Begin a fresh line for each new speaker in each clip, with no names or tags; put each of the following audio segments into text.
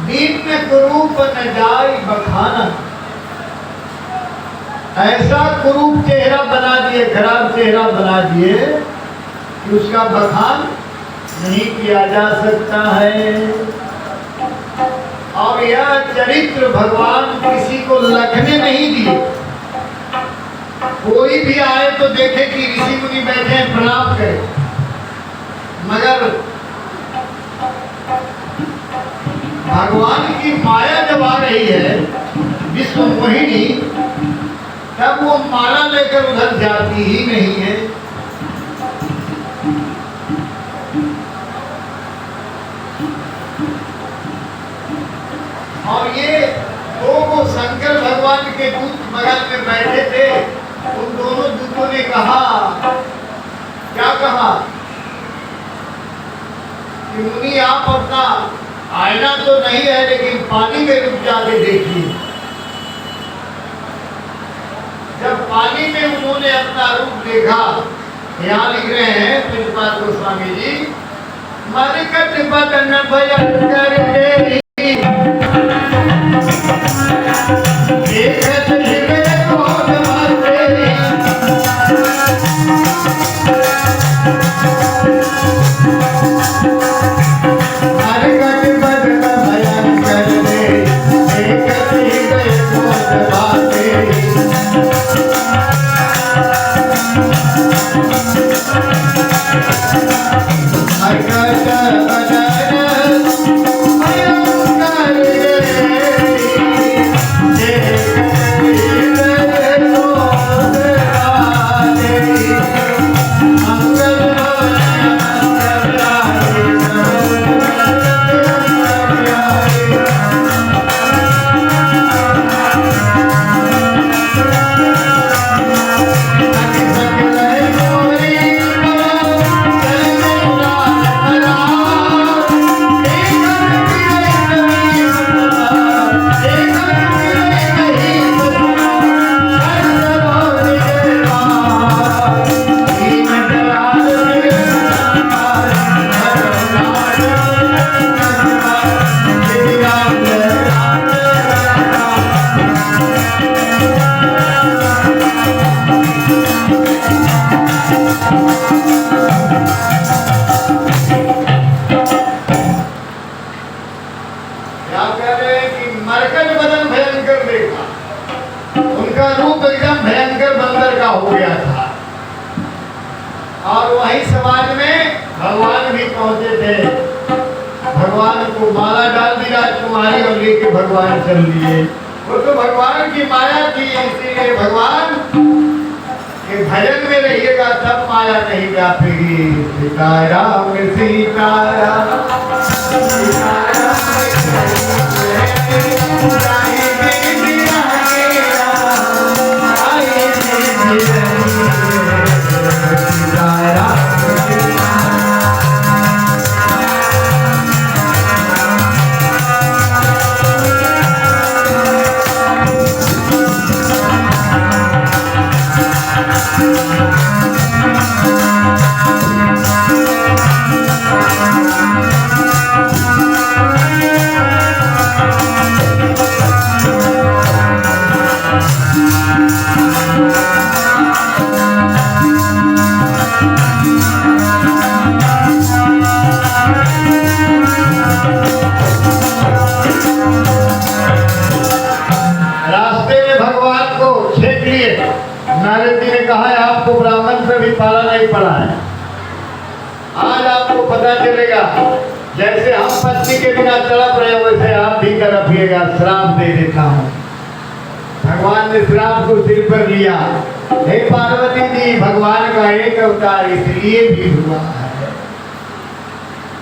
नित्य कुरूप न जाय बखाना। ऐसा कुरूप चेहरा बना दिए, खराब चेहरा बना दिए कि उसका बखान नहीं किया जा सकता है। और यह चरित्र भगवान किसी को लखने नहीं दिए। कोई भी आए तो देखे कि ऋषि मुनि बैठे हैं, प्रणाम करे। मगर भगवान की माया जब आ रही है विश्व मोहिनी, तब वो माला लेकर उधर जाती ही नहीं है। और ये दो शंकर भगवान के दूत बगल में बैठे थे। उन दोनों दूतों ने कहा, क्या कहा कि मुनि आप अपना आईना तो नहीं है, लेकिन पानी में डूब जाके देखिए। जब पानी में उन्होंने अपना रूप देखा, यहाँ लिख रहे हैं पूज्यपाद गोस्वामी जी, मरकट बदन भयंकर तेरी देखत हृदय क्रोध मर्दे। मरकट बदन भयंकर तेरी देखत हृदय क्रोध मर्दे। हो गया था। और वही समाज में भगवान भी पहुंचे थे। भगवान को माला डाल दी राजकुमारी और लेके भगवान चल दिए। वो तो भगवान की माया थी, इसीलिए भगवान के भजन में रहिएगा तब माया नहीं व्यापेगी। सीताराम सीताराम नारद जी ने कहा है आपको ब्राह्मण से भी पाला नहीं पड़ा है। आज आपको पता चलेगा, जैसे हम पत्नी के बिना तड़प रहे वैसे आप भी तड़पिएगा। श्राप दे देता हूँ। भगवान ने श्राप को सिर पर लिया। हे पार्वती जी, भगवान का एक अवतार इसलिए भी हुआ है।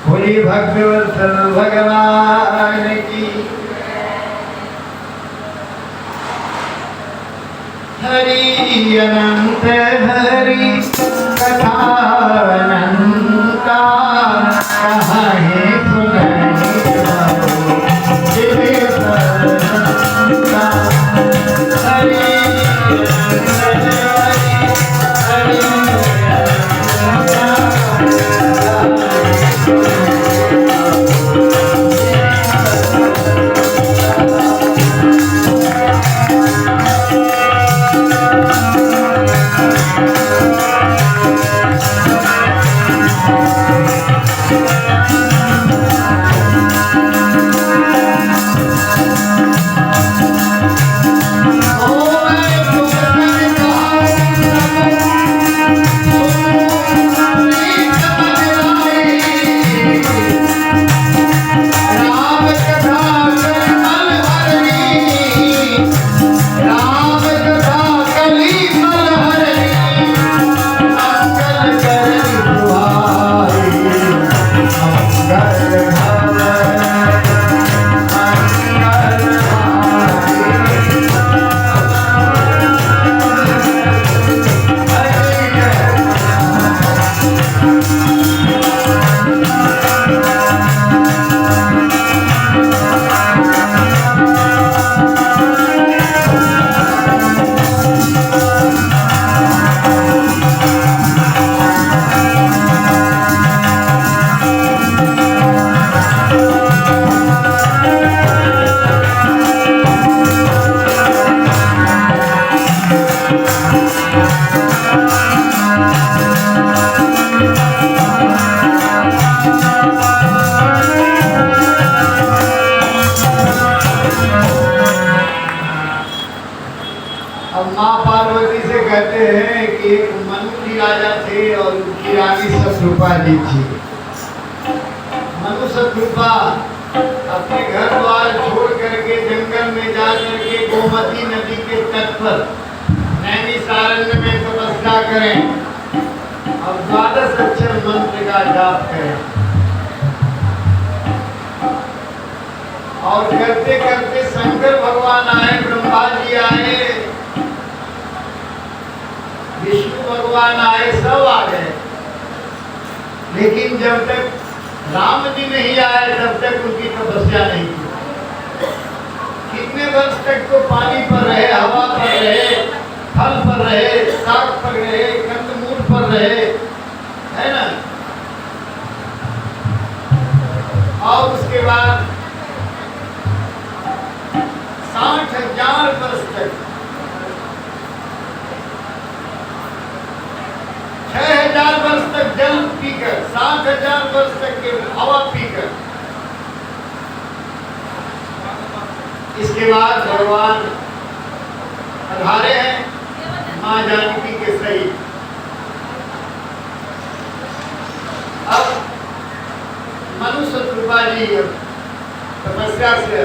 बोली भक्तवत्सल भगवान की। हरि अनंत हरि कथा अनंता कहानी सुनाई कहते हैं कि एक मनु जी राजा थे और उनकी रानी शत्रुपा जी थी। मनु शत्रुपा अपने घर द्वार छोड़ करके जंगल में जा करके गोमती नदी के तट पर नैमिषारण्य में तपस्या करें और 12 अक्षर मंत्र का जाप करें। और करते करते शंकर भगवान आए, ब्रह्मा जी आए, विष्णु भगवान आए, सब आ गए। लेकिन जब तक राम जी नहीं आए तब तक उनकी तपस्या नहीं की। कितने वर्ष तक तो पानी पर रहे, हवा पर रहे, फल पर रहे, साग पर रहे, कंदमूल पर रहे, है ना। और उसके बाद 60,000 वर्ष तक 6,000 वर्ष तक जल पीकर, 60,000 वर्ष तक के हवा पीकर, इसके बाद भगवान पधारे हैं मां जानकी के सहित। अब मनु शत्रुपा जी तपस्या से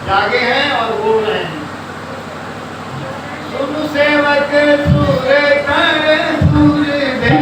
जागे हैं और बोल रहे हैं, सुन सेवक सूर्य कर सूर्य देव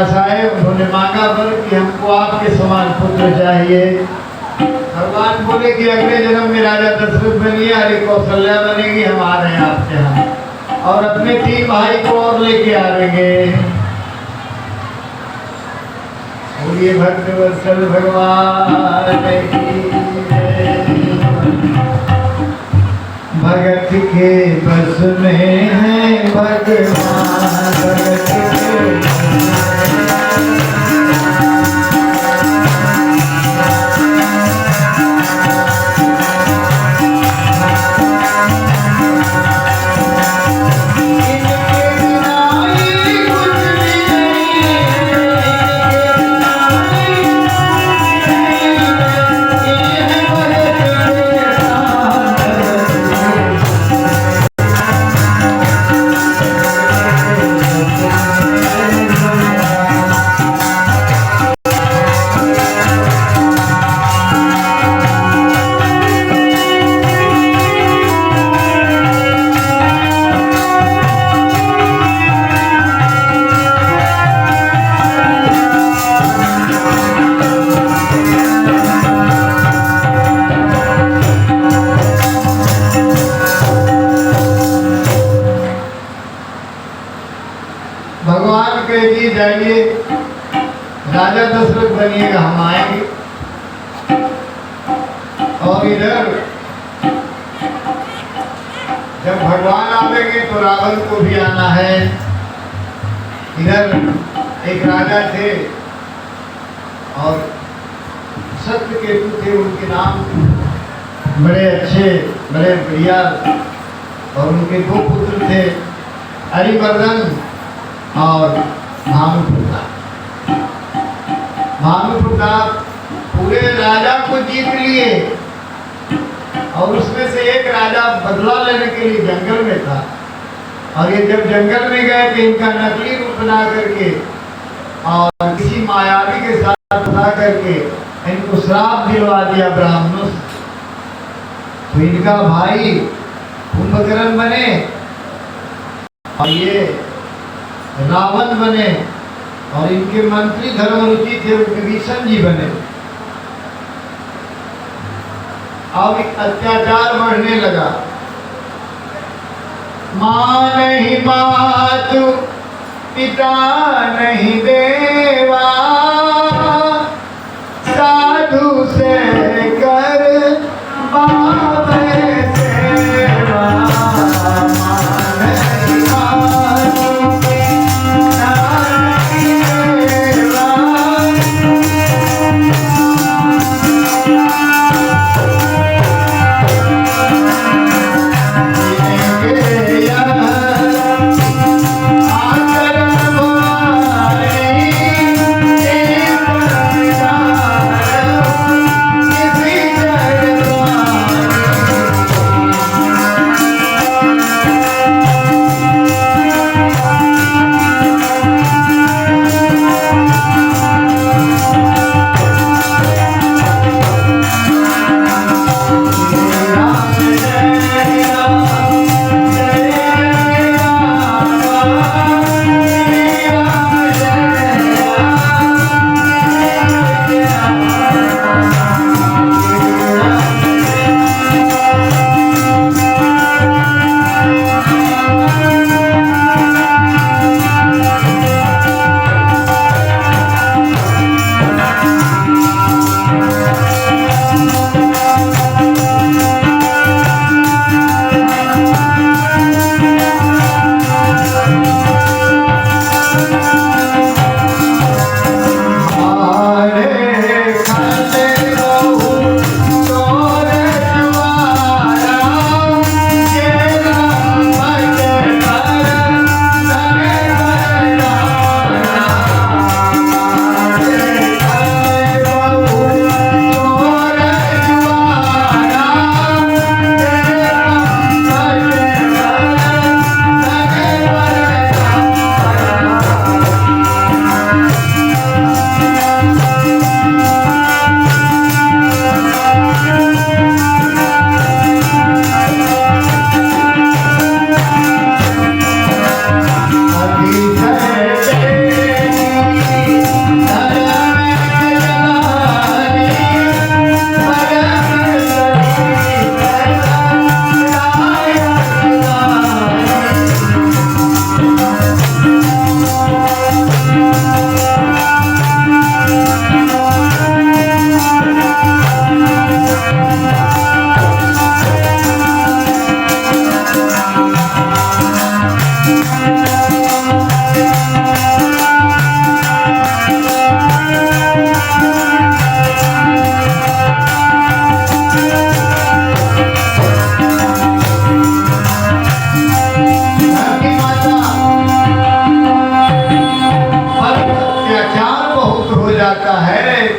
हरि उन्होंने मांगा वर कि हमको आपके समान पुत्र चाहिए। भगवान बोले कि अगले जन्म में राजा दशरथ बनिए, हरि कौशल्या बनेगी, हम आ रहे हैं आपके यहाँ और अपने 3 भाई को और लेके आएंगे। बोलिए भक्त वत्सल भगवान भगत के बस में है भगवान, भगत के कहे जी जाइए राजा दशरथ बनिएगा, हम आएंगे। और इधर जब भगवान आवेंगे तो रावण को भी आना है। इधर एक राजा थे और सत्यकेतु थे उनके नाम, बड़े अच्छे बड़े बढ़िया, और उनके दो पुत्र थे, हरिवर्धन और भानुप्रताप। भानुप्रताप पूरे राजा को जीत लिए और उसमें से एक राजा बदला लेने के लिए जंगल में था, और ये जब जंगल में गए तो इनका नकली रूप बना करके और किसी मायावी के साथ बना करके इनको श्राप दिलवा दिया ब्राह्मणों से। तो इनका भाई कुंभकर्ण बने और ये रावण बने, और इनके मंत्री धर्मरुचि थे विभीषण जी बने। अब अत्याचार बढ़ने लगा। माँ नहीं मातु पिता नहीं देवा, साधु से कर बाबे सेवा। माँ नहीं मातु पिता नहीं देवा,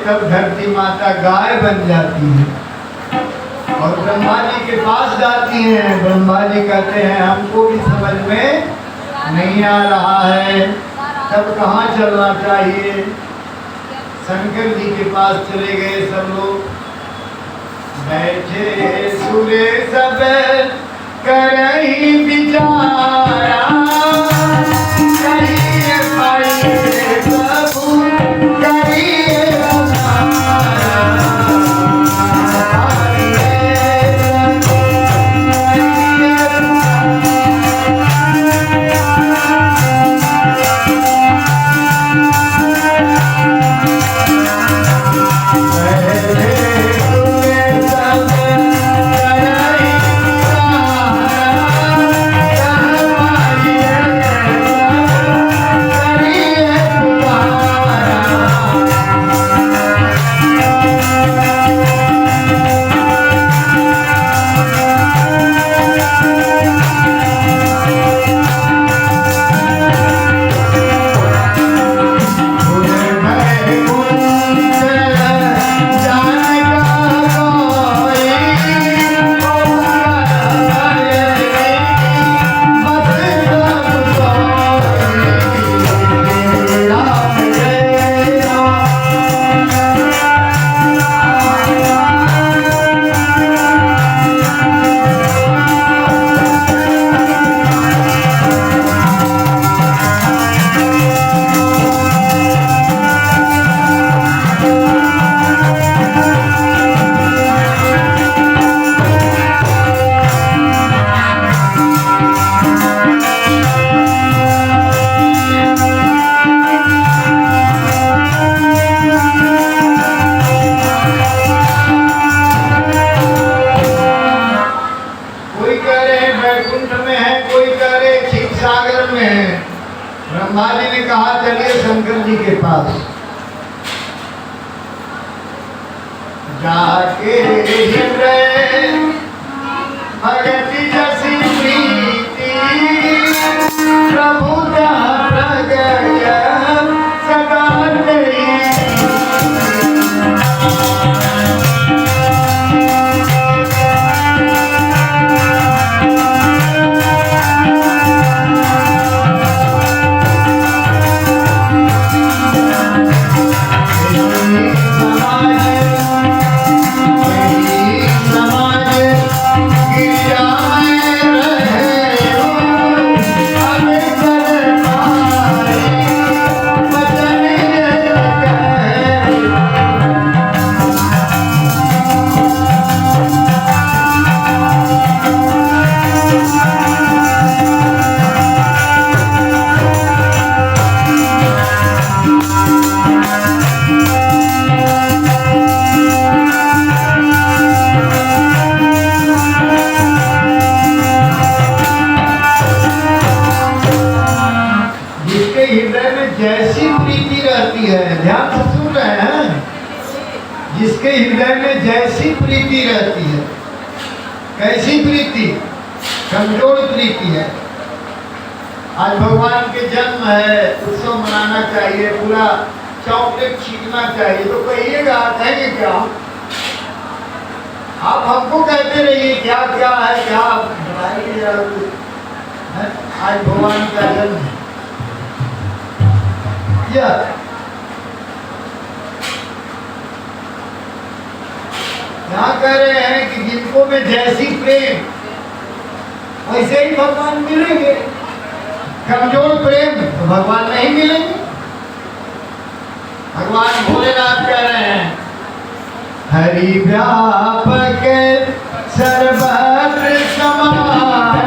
तब धरती माता गाय बन जाती है और ब्रह्मा जी के पास जाती हैं। ब्रह्मा जी कहते हैं हमको भी समझ में नहीं आ रहा है, तब कहाँ चलना चाहिए। शंकर जी के पास चले गए सब लोग, बैठे सुरे सब करही विचारा, करिए भाई प्रभु करिए ब्रह्मा जी ने कहा चलिए शंकर जी के पास जाके हृदय भगति जसी प्रीति प्रभु जहाँ प्रगट सदा तेरी। जैसी प्रीति रहती है, ध्यान से सुन रहे हैं, जिसके हृदय में जैसी प्रीति रहती है। कैसी प्रीति? कमजोर प्रीति है। आज भगवान के जन्म है, उत्सव मनाना चाहिए, पूरा चॉकलेट छीनना चाहिए, तो कहिएगा, कहेंगे क्या? आप हमको कहते रहिए क्या क्या है, क्या बताइए। आज भगवान का जन्म है। यहाँ कह रहे हैं कि जिनको में जैसी प्रेम वैसे ही भगवान मिलेंगे। कमजोर प्रेम तो भगवान नहीं मिलेंगे। भगवान भोलेनाथ कह रहे हैं हरि व्यापक सर्वत्र समान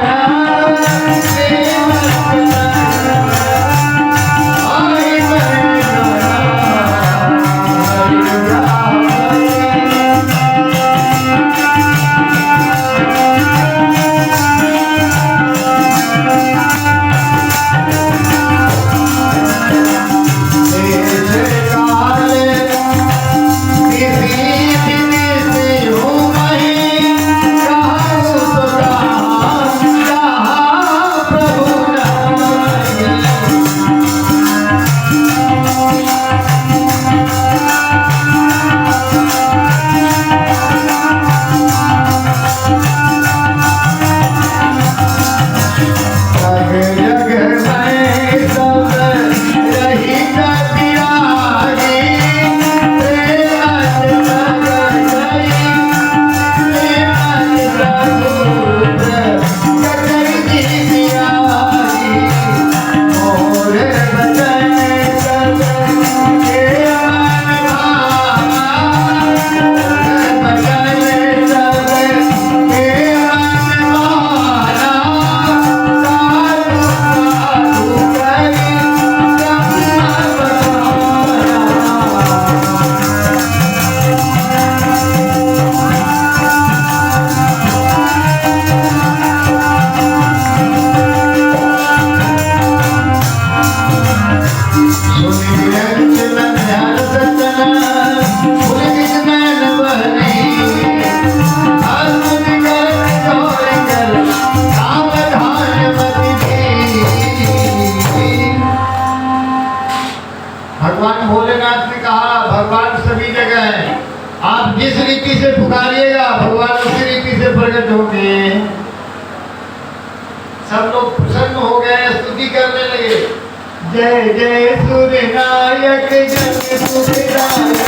प्रकट होंगे। सब लोग प्रसन्न हो गए, स्तुति करने लगे। जय जय सूर्य नायक जय सुखदायक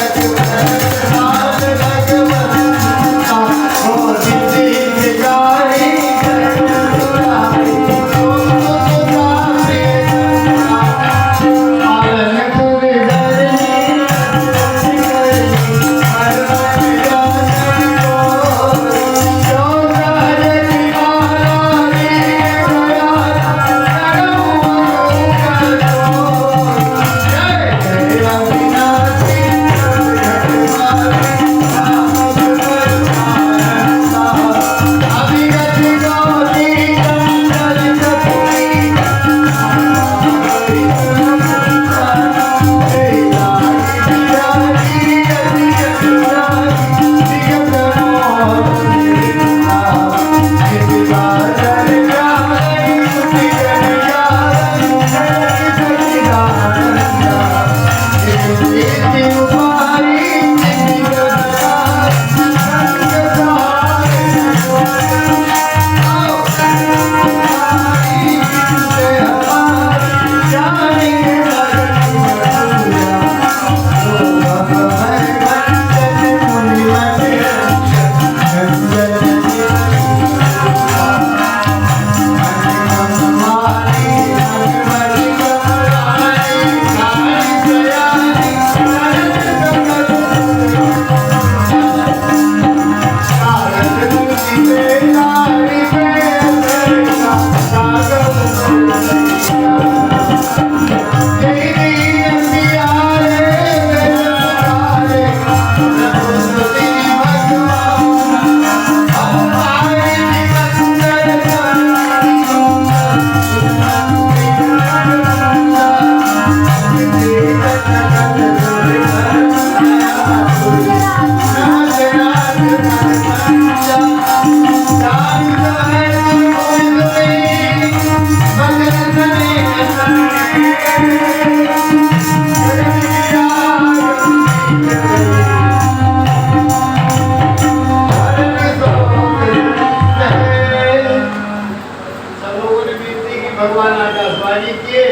भगवान आकाशवाणी किए,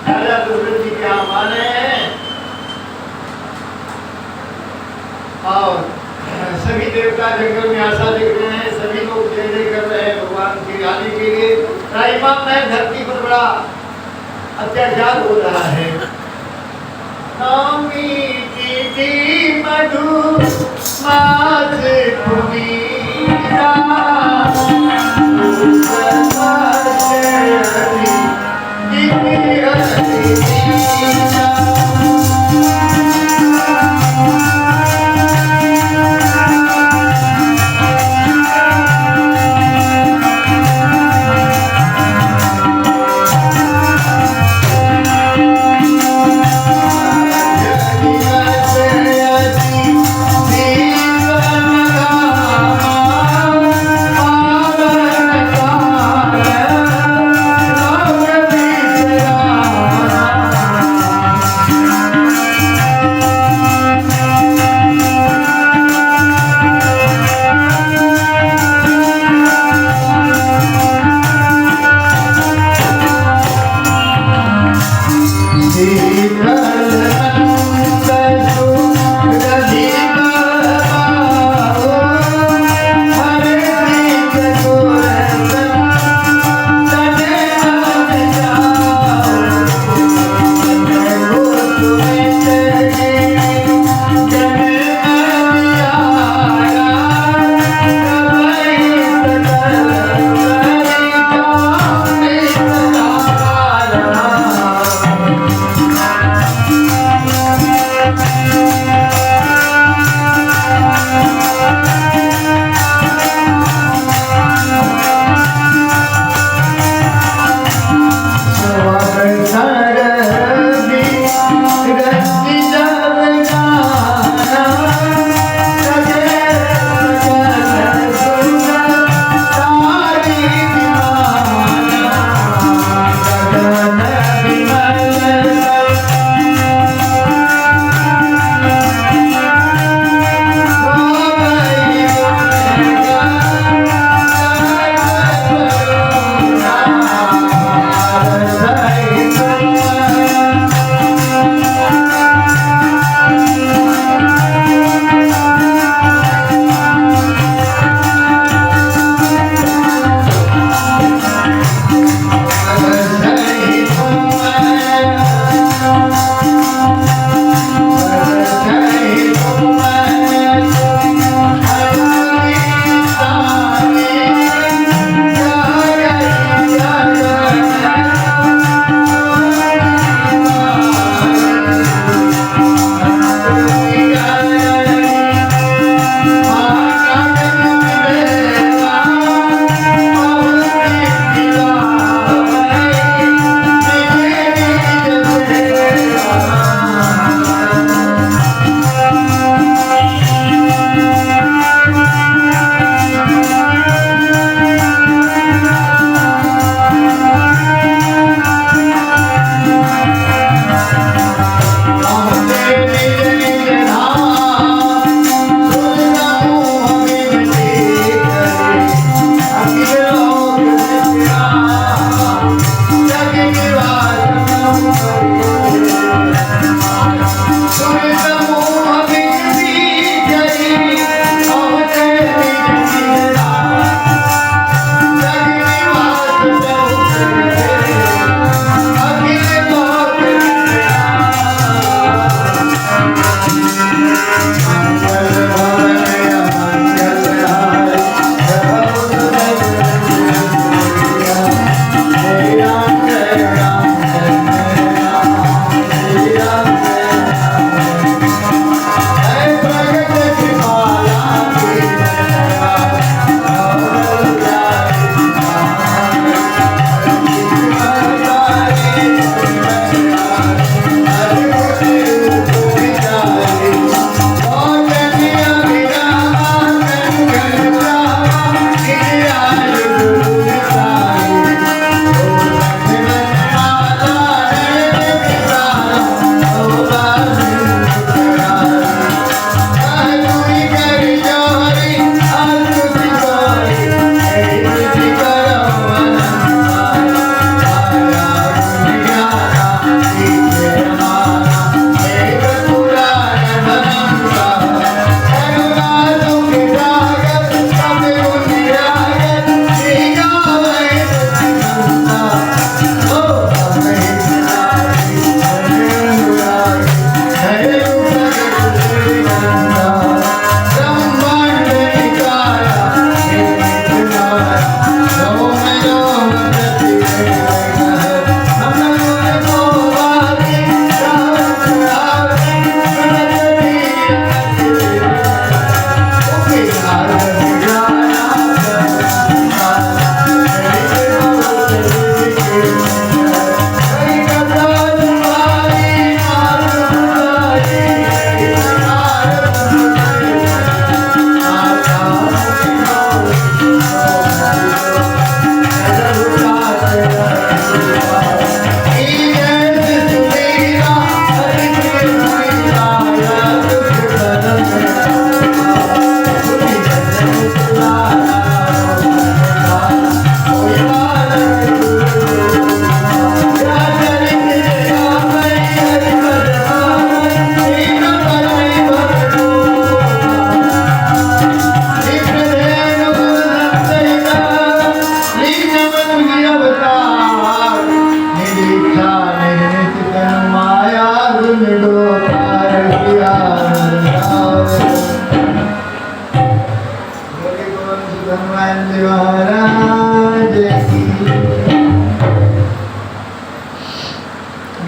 राजा दशरथ जी के यहाँ माने हैं और सभी देवता जंगल में आशा देख रहे हैं, सभी लोग जय जय कर रहे हैं भगवान की आने के लिए। राइमाम में धरती पर बड़ा अत्याचार हो रहा है। नौमी तिथि मधु मास पुनीता,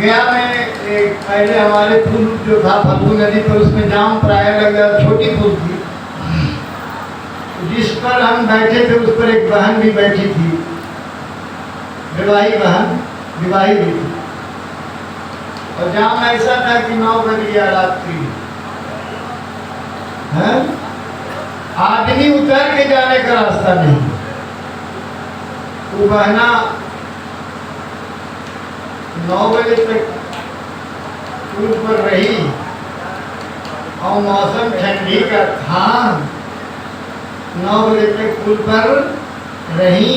गया में एक पहले हमारे पुल जो था फल्गु नदी पर, उसमें जाम प्राय लग गया, छोटी पुल थी, जिस पर हम बैठे थे उस पर एक बहन भी बैठी थी, विवाही बहन, विवाही भी थी। और जाम ऐसा था कि 9 बजे या रात्रि है, आदमी उतर के जाने का रास्ता नहीं। वो बहना 9 बजे तक पुल पर रही और मौसम ठंडी का था। 9 बजे तक पुल पर रही,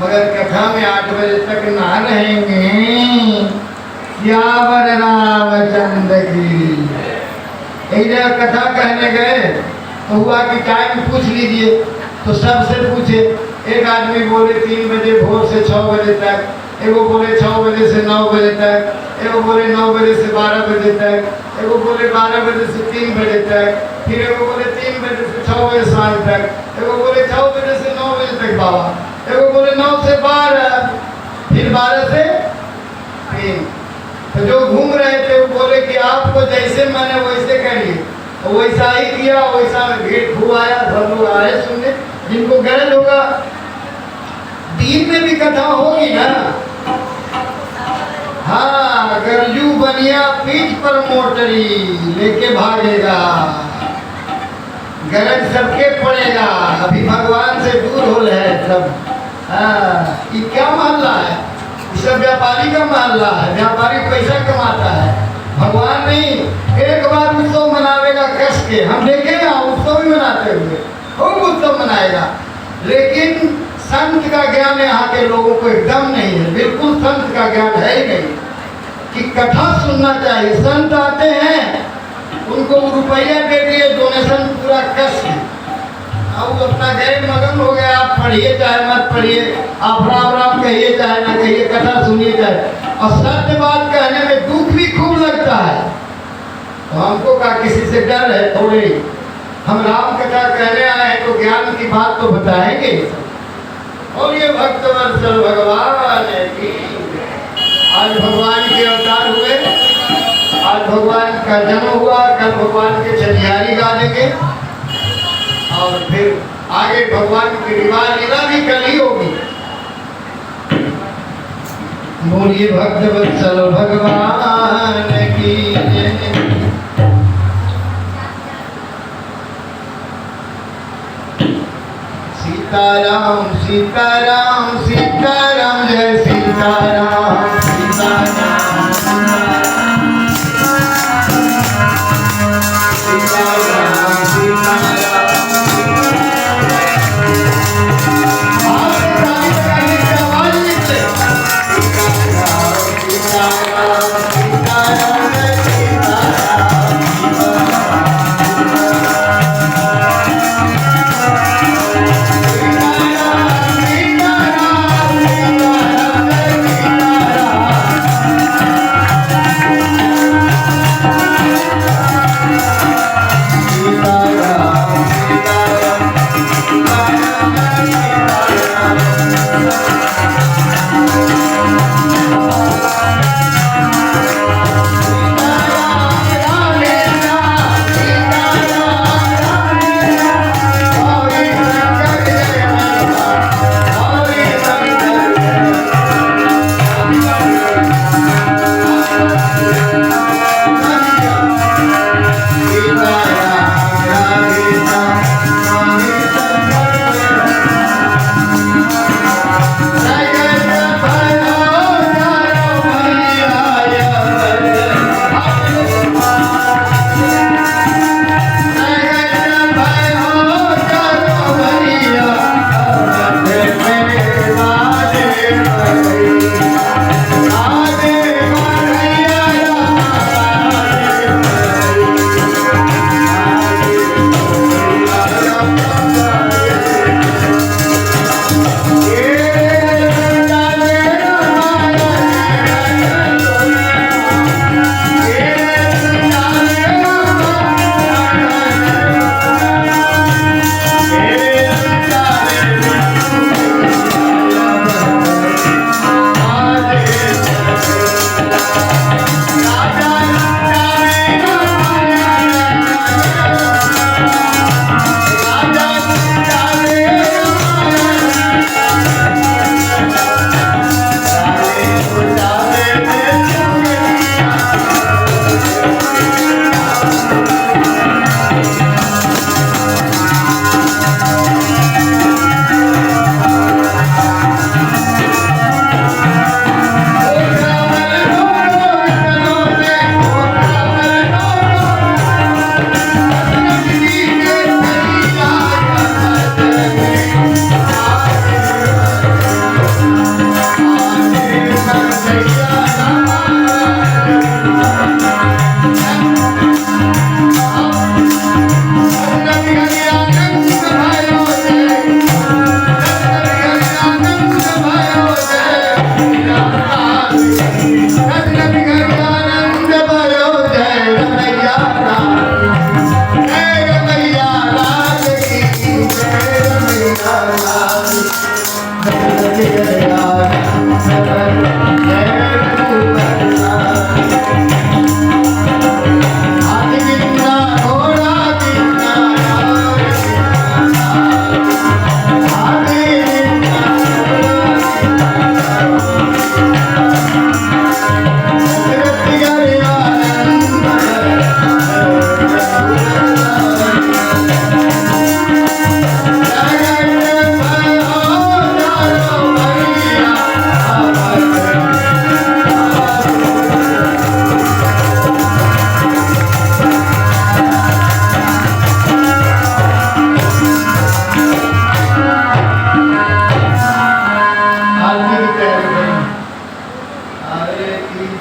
मगर कथा में 8 बजे तक ना रहेंगे। सियावर रामचंद्र की एक जगह कथा कहने गए तो हुआ कि टाइम पूछ लीजिए, तो सबसे पूछे। एक आदमी बोले 3 बजे भोर से 6 बजे तक, एगो बोले 6 बजे से 9 बजे तक, एगो बोले 9 बजे से 12 बजे तक, एगो बोले 12 बजे से 3 बजे तक, फिर एगो बोले 3 बजे से 6 बजे शाम तक, एगो बोले 6 बजे से 9 बजे तक बाबा, एगो बोले 9 से 12, फिर 12 से 3। तो जो घूम रहे थे वो बोले कि आपको जैसे माने वैसे करिए, तो वैसा ही किया। वैसा में भीड़ खूब आया, सब लोग आए सुनने, जिनको गरज होगा। दिन में भी कथा होगी ना, हाँ, गरजू बनिया पीठ पर मोटरी लेके भागेगा, गरज सबके पड़ेगा। अभी भगवान से दूर हो रहे हैं सब। हाँ, ये क्या मोहल्ला है? सब व्यापारी का मोहल्ला है, व्यापारी पैसा कमाता है, भगवान नहीं। एक बार उत्सव मनावेगा कस के, हम देखेंगे उत्सव भी मनाते हुए, खूब उत्सव मनाएगा, लेकिन संत का ज्ञान यहाँ के लोगों को एकदम नहीं है, बिल्कुल संत का ज्ञान है ही नहीं कि कथा सुनना चाहिए। संत आते हैं, उनको रुपया दे दिए, डोनेशन पूरा कस के, अब अपना गैर मगन हो गया। आप पढ़िए चाहे मत पढ़िए, आप राम राम कहिए चाहे ना कहिए, कथा सुनिए चाहे। और सत्य बात कहने में दुख भी खूब लगता है, तो हमको का किसी से डर है थोड़े, हम राम कथा कहने आए हैं तो ज्ञान की बात तो बताएंगे। और ये भक्तवत्सल भगवान की, आज भगवान के अवतार हुए, आज भगवान का जन्म हुआ, कल भगवान के छठियारी गा देंगे, और फिर आगे भगवान की लीला भी कल ही होगी। बोलिए भक्तवत्सल भगवान की जय। सीताराम सीताराम सीताराम, जय सीताराम सीताराम सीताराम सीताराम।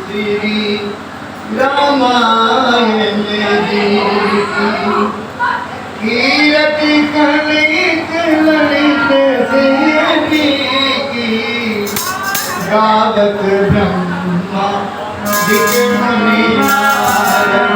श्री रामायण जी कीरति कलित ललित सेठी की गावत ब्रह्मा दिक मुनि नारद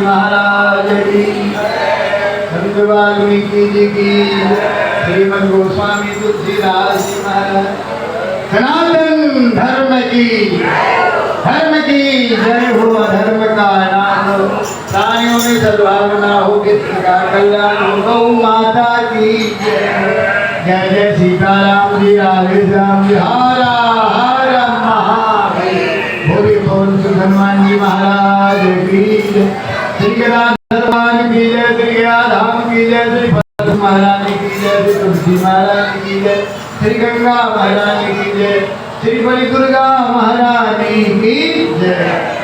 महाराज की संत वाल्मीकि जी की श्रीमद गोस्वामी तुलसीदास जी महाराज सनातन धर्म की जय हो। धर्म का नाश हो, प्राणियों में सद्भावना हो, किसी का कल्याण हो। गौ माता की जय जय सीताराम जी राधे श्याम जी हर हर महादेव। भोले बोल हनुमान जी महाराज की जय। श्री भगवान की जय। श्री धाम की जय। श्री भद्र महारानी की जय। श्री तुलसी महारानी की जय। श्री गंगा महारानी की जय। श्री बड़ी दुर्गा महारानी की जय।